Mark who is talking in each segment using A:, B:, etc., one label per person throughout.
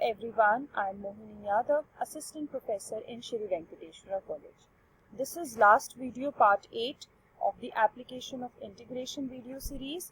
A: everyone, I am Mohini Yadav, Assistant Professor in Shri Venkateshwara College. This is last video part 8 of the application of integration video series,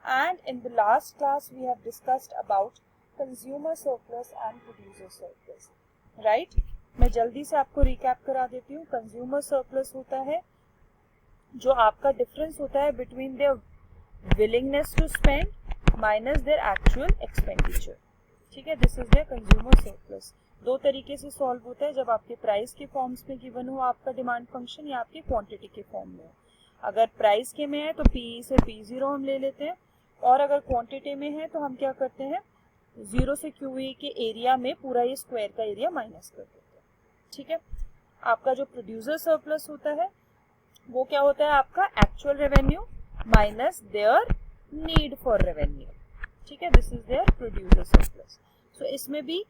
A: and in the last class we have discussed about consumer surplus and producer surplus. Right? मैं जल्दी से आपको recap करा देती हूँ. Consumer surplus होता है जो आपका डिफरेंस होता है between their willingness to spend minus their actual expenditure. ठीक है, this is their consumer surplus. दो तरीके से सॉल्व होता है, जब आपके प्राइस के फॉर्म्स में गिवन हो आपका डिमांड फंक्शन या आपकी क्वांटिटी के फॉर्म में हो. अगर प्राइस के में है तो पी से P0 हम ले लेते हैं, और अगर क्वांटिटी में है तो हम क्या करते हैं, 0 से QE के एरिया में पूरा ये स्क्वायर का एरिया माइनस कर देते हैं. ठीक है, आपका जो प्रोड्यूसर सरप्लस होता है वो क्या होता है, आपका actual revenue minus their need for revenue. ठीक है, this is their producer surplus. So इसमें भी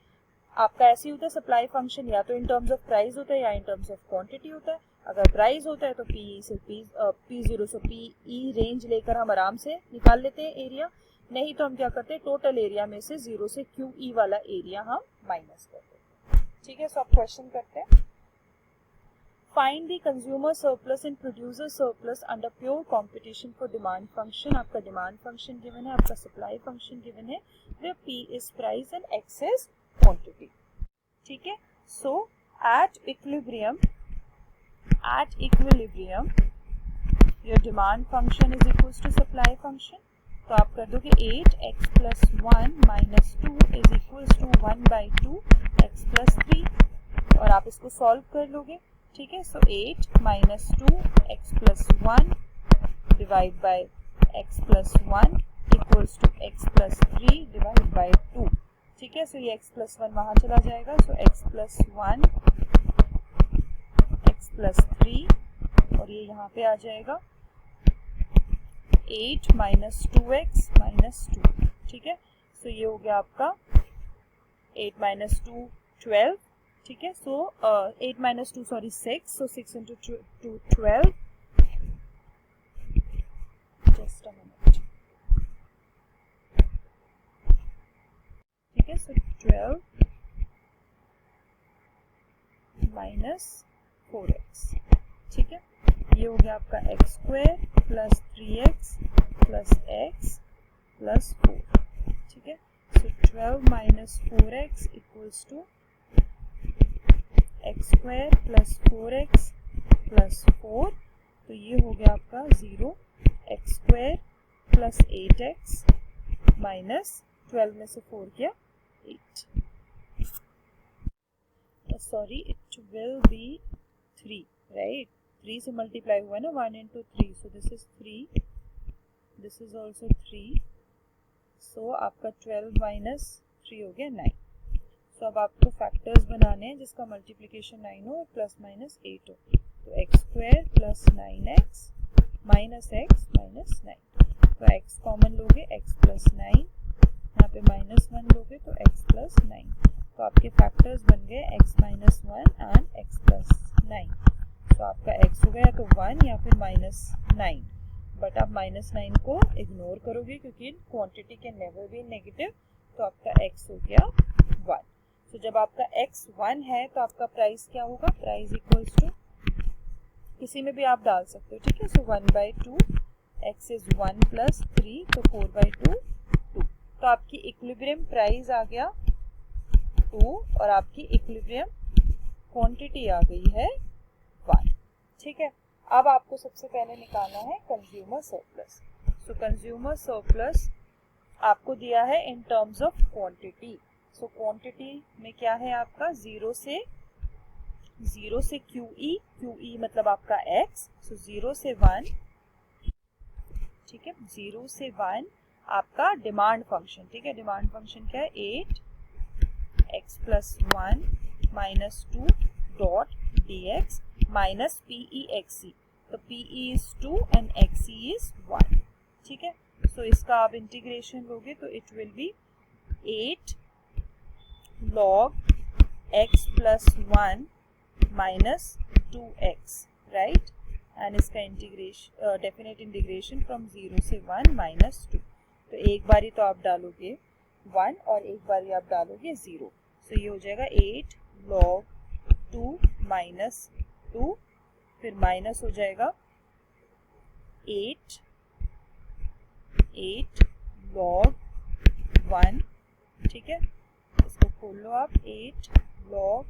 A: आपका ऐसे ही होता है, सप्लाई फंक्शन या तो इन टर्म्स ऑफ प्राइस होता है या इन टर्म्स ऑफ क्वांटिटी होता है. अगर प्राइस होता है तो P0 से PE रेंज लेकर हम आराम से निकाल लेते हैं एरिया. नहीं तो हम क्या करते हैं, टोटल एरिया में से 0 से QE वाला एरिया हम माइनस कर देते हैं. ठीक है, सो आप क्वेश्चन करते हैं. Find the consumer surplus and producer surplus under pure competition for demand function. आपका demand function given है, आपका supply function given है, where P is price and X is quantity. ठीक है, so at equilibrium your demand function is equals to supply function. तो आप कर दोगे 8x plus 1 minus 2 is equals to 1/2 x plus 3, और आप इसको सॉल्व कर लोगे. ठीक है, so 8 minus 2 x plus 1 divide by x plus 1 equals to x plus 3 divide by 2. ठीक है, सो ये x plus 1 वहाँ चला जाएगा, सो x plus 1 x plus 3 और ये यहाँ पे आ जाएगा 8 minus 2x minus 2. ठीक है, सो ये हो गया आपका 8 minus 2 12. ठीक है, so 8 minus 2 sorry 6, so 6 into 2 12. Just a minute. ठीक है, सो 12 minus 4x. ठीक है, ये हो गया आपका x square plus 3x plus x plus 4. ठीक है, so 12 minus 4x equals to x square plus 4x plus 4. तो ये हो गया आपका 0. x square plus 8x minus 12 में से 4 किया 8. Sorry, it will be 3, right. 3 से मल्टीप्लाई हुआ है ना, 1 into 3, so this is 3, this is also 3. सो आपका 12 माइनस 3 हो गया 9. तो अब आपको फैक्टर्स बनाने हैं जिसका मल्टीप्लिकेशन 9 हो और प्लस माइनस 8 हो. तो x square plus 9x minus x minus 9. तो x कॉमन लोगे, x प्लस 9, यहाँ पे माइनस 1 लोगे तो x प्लस 9. तो आपके फैक्टर्स बन गए x minus 1 and x plus 9. तो आपका x हो गया तो 1 या फिर माइनस 9, बट आप माइनस 9 को इग्नोर करोगे क्योंकि quantity can never be negative. तो आपका x हो गया 1. तो जब आपका x 1 है तो आपका प्राइस क्या होगा, प्राइस इक्वल्स टू किसी में भी आप डाल सकते हो. ठीक है, सो 1/2 x इज 1 प्लस 3, तो 4/2 2. तो आपकी इक्विलिब्रियम प्राइस आ गया 2 और आपकी इक्विलिब्रियम क्वांटिटी आ गई है 1. ठीक है, अब आपको सबसे पहले निकालना है कंज्यूमर सरप्लस. सो कंज्यूमर सरप्लस आपको दिया है in terms of quantity. So quantity में क्या है आपका 0 से QE मतलब आपका x. सो 0 से 1. ठीक है, 0 से 1 आपका डिमांड फंक्शन. ठीक है, डिमांड फंक्शन क्या है, 8x plus 1 minus 2 dot dx minus PEXE. तो PE is 2 and XE is 1. ठीक है, सो इसका आप इंटीग्रेशन लोगे तो it will B 8 log x plus 1 minus 2x, right? And इसका इंटीग्रेशन डेफिनेट इंटीग्रेशन फ्रॉम 0 से 1 माइनस 2. तो एक बारी तो आप डालोगे 1 और एक बारी आप डालोगे 0. सो ये हो जाएगा 8 log 2 माइनस 2, फिर माइनस हो जाएगा 8 log 1, ठीक है, इसको खोल लो आप, 8 log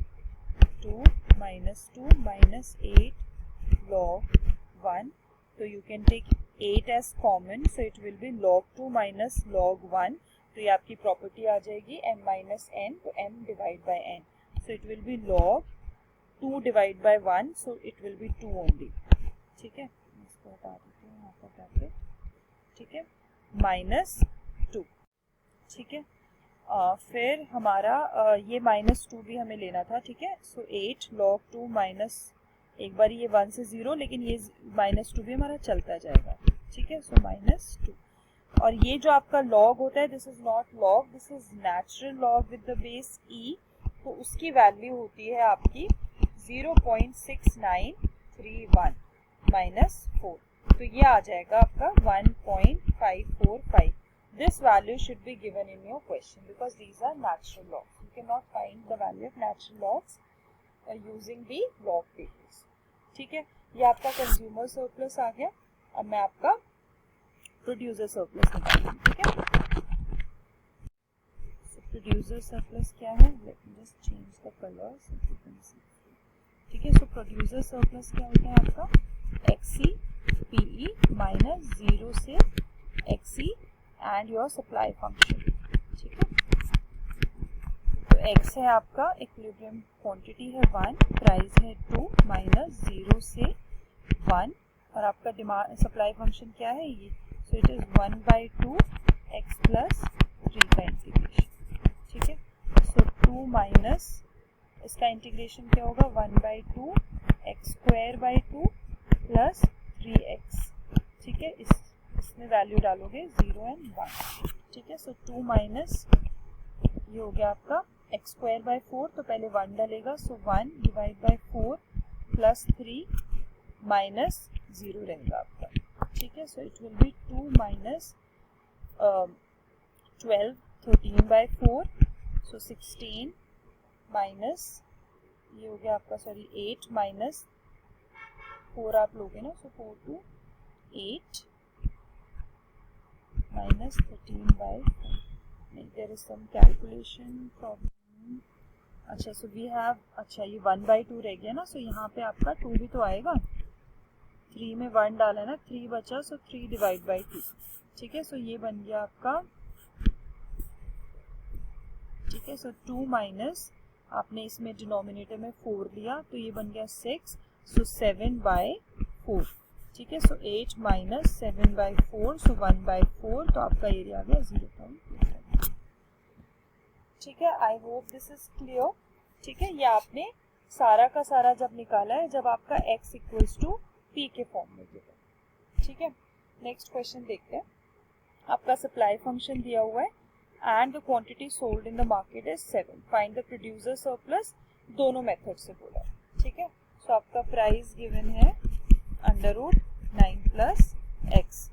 A: 2 माइनस 2 माइनस 8 log 1, तो you can take 8 as common, so it will be log 2 minus log 1, तो ये आपकी प्रॉपर्टी आ जाएगी m माइनस n, तो m divide by n, so it will be log 2 divide by 1, so it will be 2 only, ठीक है, इसको हटा देते हैं यहाँ पर ब्रैकेट, ठीक है, माइनस 2, ठीक है, फिर हमारा ये माइनस 2 भी हमें लेना था, ठीक है, सो 8 log 2 माइनस, एक बार ये 1 से 0, लेकिन ये माइनस 2 भी हमारा चलता जाएगा, ठीक है, सो माइनस 2, और ये जो आपका log होता है, this is not log, this is natural log with the base e, तो उसकी वैल्यू होती है आपकी 0.6931 माइनस 4, तो ये आ जाएगा आपका 1.545. This value should be given in your question because these are natural logs. You cannot find the value of natural logs using the log tables. ठीक है, ये आपका कंज्यूमर सरप्लस आ गया. अब मैं आपका प्रोड्यूसर सरप्लस निकालूंगी, ठीक है. प्रोड्यूसर सरप्लस क्या है? Let me just change the colour so you can see. ठीक है, सो प्रोड्यूसर सरप्लस क्या होता है आपका? एक्सी पीई माइनस 0 से एक्सी एंड योर सप्लाई फंक्शन. ठीक है, तो एक्स है आपका इक्विलिब्रियम क्वांटिटी है 1, प्राइस है 2 माइनस 0 से 1, और आपका डिमांड सप्लाई फंक्शन क्या है ये? So it is 1/2 x plus 3 का इंटीग्रेशन. ठीक है, सो 2 माइनस इसका इंटीग्रेशन क्या होगा? 1/2 x square by 2 plus 3x. ठीक है, इसमें वैल्यू डालोगे 0 एंड 1. ठीक है, सो 2 माइनस ये हो गया आपका एक्स स्क्वायर बाई 4, तो पहले 1 डालेगा, सो 1 डिवाइड बाई 4 प्लस 3 माइनस 0 रहेगा आपका. ठीक है, सो it will be 2 minus 12 13 by 4, so 16 minus ये हो गया आपका 8 माइनस 4 आप लोगे ना, so 4 to 8 minus 13 by 4. There is some calculation problem. अच्छा, सो वी हैव, अच्छा ये 1/2 रह गया ना, सो यहाँ पे आपका 2 भी तो आएगा. 3 में 1 डाला है ना, 3 बचा, सो 3 डिवाइड बाई 2. ठीक है, सो ये बन गया आपका. ठीक है, सो 2 माइनस आपने इसमें डिनोमिनेटर में 4 लिया, तो ये बन गया 6, सो 7/4. ठीक है, सो 8 माइनस 7/4, सो 1/4, तो आपका एरिया आ गया 0.2. ठीक है, I hope this is clear. ठीक है, ये आपने सारा का सारा जब निकाला है, जब आपका x इक्वल्स टू p के फॉर्म में गिवन. ठीक है, नेक्स्ट क्वेश्चन देखते हैं. आपका सप्लाई फंक्शन दिया हुआ है and the quantity sold in the market is 7. Find the producer surplus. दोनों मेथड से बोला. ठीक है, सो आपका प्राइस गिवन है √9 प्लस एक्स,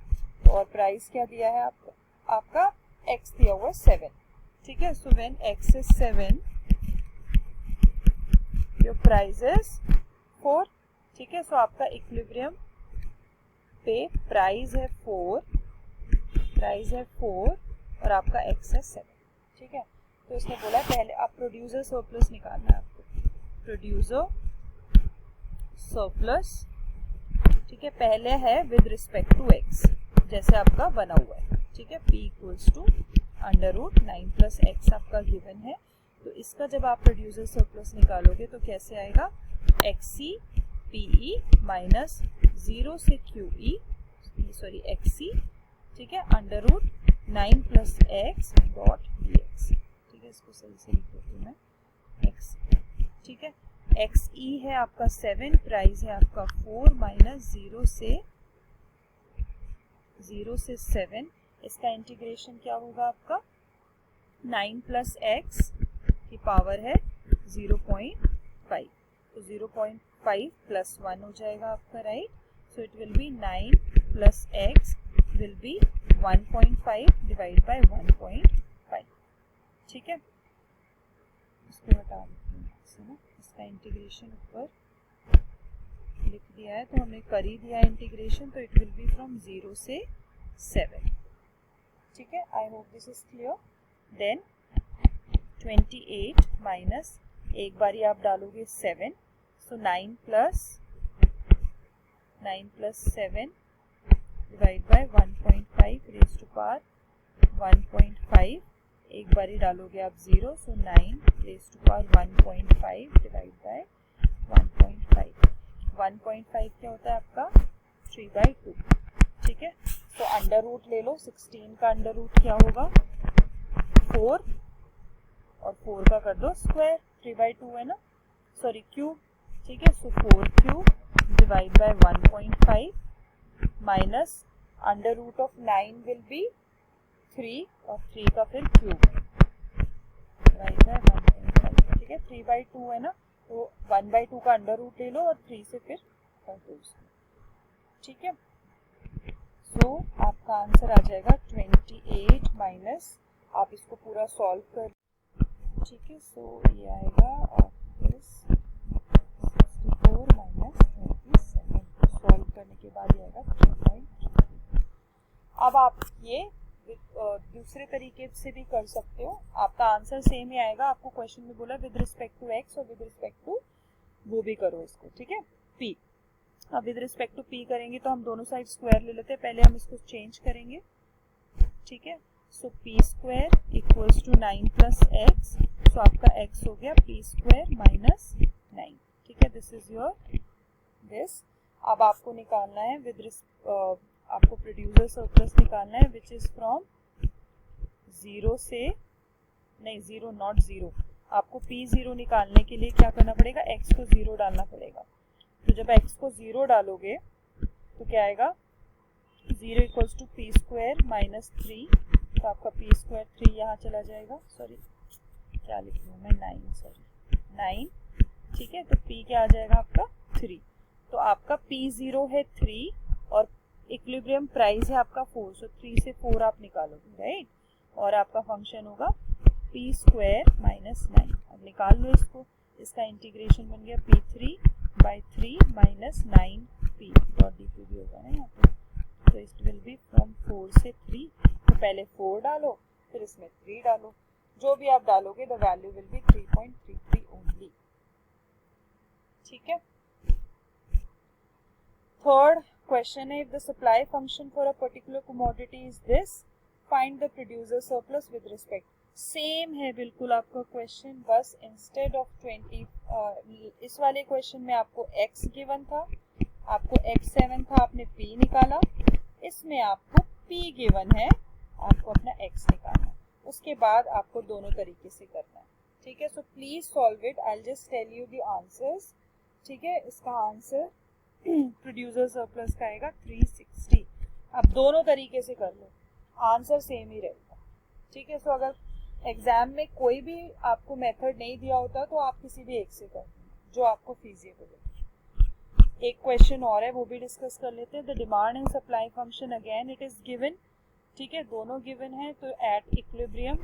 A: और प्राइस क्या दिया है आपका एक्स दिया हुआ है 7. ठीक है, so when x is 7 your price is 4. ठीक है, सो आपका इक्विलिब्रियम पे प्राइस है 4 और आपका एक्स है 7. ठीक है, तो इसने बोला पहले आप प्रोड्यूसर सरप्लस निकालना है आपको. प्रोड्यूसर सरप्लस, ठीक है, पहले है विद रिस्पेक्ट टू एक्स, जैसे आपका बना हुआ है. ठीक है, p equals to √9 plus x आपका गिवन है. तो इसका जब आप प्रोड्यूसर सरप्लस निकालोगे तो कैसे आएगा? एक्सी पीई माइनस 0 से क्यूई, सॉरी एक्सी, ठीक है, √9 प्लस एक्स डॉट dx. ठीक है, इसको सही से लिख देती हूँ मैं, एक्स. ठीक है, एक्स ई है आपका 7, प्राइस है आपका 4 माइनस 0 से 7. इसका इंटीग्रेशन क्या होगा आपका? 9 प्लस एक्स की पावर है 0.5, तो 0.5 प्लस 1 हो जाएगा आपका, right. So it will B 9 plus x will be 1.5 divide by 1.5. ठीक है, इसको हटा देते हैं से ना, इसका इंटीग्रेशन ऊपर लिख दिया है, तो हमने कर ही दिया इंटीग्रेशन, तो इट विल बी फ्रॉम 0 से 7. ठीक है, I hope this is clear. Then 28 minus, एक बारी आप डालोगे 7, so 9 plus 7 divide by 1.5 raise to power 1.5, एक बारी डालोगे आप 0, so 9 raise to power 1.5 divide by 1.5. 1.5 क्या होता है आपका 3/2. ठीक है, तो अंडर रूट ले लो. 16 का अंडर रूट क्या होगा 4, और 4 का कर दो स्क्वायर, 3/2 है ना, सॉरी क्यूब. ठीक है, so 4 cube divide by 1.5 minus under root of 9 will be 3, और 3 का फिर क्यूब डिवाइड बाय 1.5. ठीक है, 3/2 है ना, तो 1/2 का अंडर रूट ले लो और 3 से फिर कर दो उसको. ठीक है, सो आपका आंसर आ जाएगा 28 माइनस, आप इसको पूरा सॉल्व कर. ठीक है, सो ये आएगा आपके 64 माइनस 27, सॉल्व करने के बाद ये आएगा 3.3. अब आप ये दूसरे तरीके से भी कर सकते हो, आपका आंसर सेम ही आएगा. आपको क्वेश्चन में बोला विद रिस्पेक्ट टू एक्स और विद रिस्पेक्ट टू वो भी करो इसको. ठीक है, पी. अब विद रिस्पेक्ट टू पी करेंगे तो हम दोनों साइड स्क्वायर ले लेते हैं. पहले हम इसको चेंज करेंगे. ठीक है, so P square equals to 9 plus X, so आपका x हो गया पी स्क्वायर माइनस 9. ठीक है, दिस इज योर दिस. अब आपको निकालना है आपको प्रोड्यूसर सरप्लस निकालना है विच इज फ्रॉम 0 से, नहीं 0 नॉट 0, आपको P0 निकालने के लिए क्या करना पड़ेगा, x को 0 डालना पड़ेगा. तो जब x को 0 डालोगे तो क्या आएगा 0 equals to p square minus 3, तो आपका पी स्क्वायर 3 यहाँ चला जाएगा, सॉरी क्या लिख रही हूँ मैं 9, सॉरी 9. ठीक है, तो p क्या आ जाएगा आपका 3. तो आपका P0 है 3 और इक्विलिब्रियम प्राइस है आपका 4, सो 3 से 4 आप निकालोगे, राइट, और आपका फंक्शन होगा पी स्क्वायर माइनस 9. अब निकाल लो इसको, इसका इंटीग्रेशन बन गया P3/3 minus 9p dot dt भी होगा ना यहाँ पे, तो इट विल बी फ्रॉम 4 से 3. तो पहले 4 डालो, फिर इसमें 3 डालो, जो भी आप डालोगे the value will be 3.33 only. ठीक है, थर्ड क्वेश्चन है, if the supply function for a particular commodity is this, find the producer surplus with respect. Same है बिल्कुल आपका क्वेश्चन, बस इंस्टेड ऑफ 20 इस वाले क्वेश्चन में आपको x गिवन था, आपको x7 था, आपने p निकाला. इसमें आपको p गिवन है, आपको अपना x निकालना है. उसके बाद आपको दोनों तरीके से करना है. ठीक है, so please solve it. I will just tell you the answers. ठीक है, इसका आंसर प्रोड्यूसर सरप्लस का आएगा 360. आप दोनों तरीके से कर लो, आंसर सेम ही रहेगा. ठीक है, सो अगर एग्जाम में कोई भी आपको मेथड नहीं दिया होता तो आप किसी भी एक से कर लो जो आपको फीजिबल है. एक क्वेश्चन और है, वो भी डिस्कस कर लेते हैं. The demand and supply function again it is given. ठीक है, दोनों गिवन है, तो एट इक्विलिब्रियम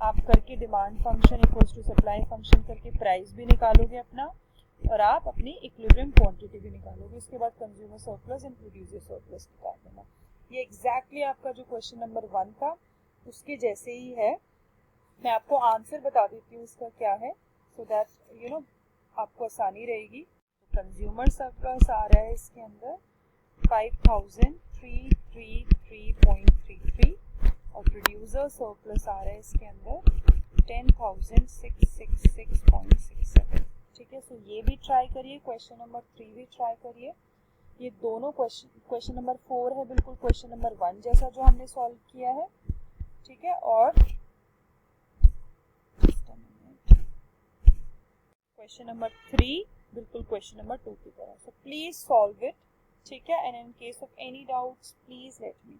A: आप करके demand function equals to supply function करके प्राइस भी निकालोगे अपना, और आप अपनी इक्विलिब्रियम क्वांटिटी भी निकालोगे. उसके बाद consumer surplus and producer surplus निकाल देना. ये एग्जैक्टली आपका जो क्वेश्चन नंबर 1 था उसके जैसे ही है. मैं आपको आंसर बता देती हूँ इसका क्या है, सो दैट यू नो आपको आसानी रहेगी. कंज्यूमर सरप्लस आ रहा है इसके अंदर 5333.33 और प्रोड्यूसर सरप्लस आ रहा है इसके अंदर 10,666.67. ठीक है, सो ये भी ट्राई करिए, क्वेश्चन नंबर 3 भी ट्राई करिए. ये दोनों क्वेश्चन नंबर 4 है बिल्कुल क्वेश्चन नंबर 1 जैसा जो हमने सॉल्व किया है. ठीक है, और क्वेश्चन नंबर 3 बिल्कुल क्वेश्चन नंबर 2 की तरह. सो प्लीज सॉल्व इट. ठीक है, and in case of any doubts please let me know.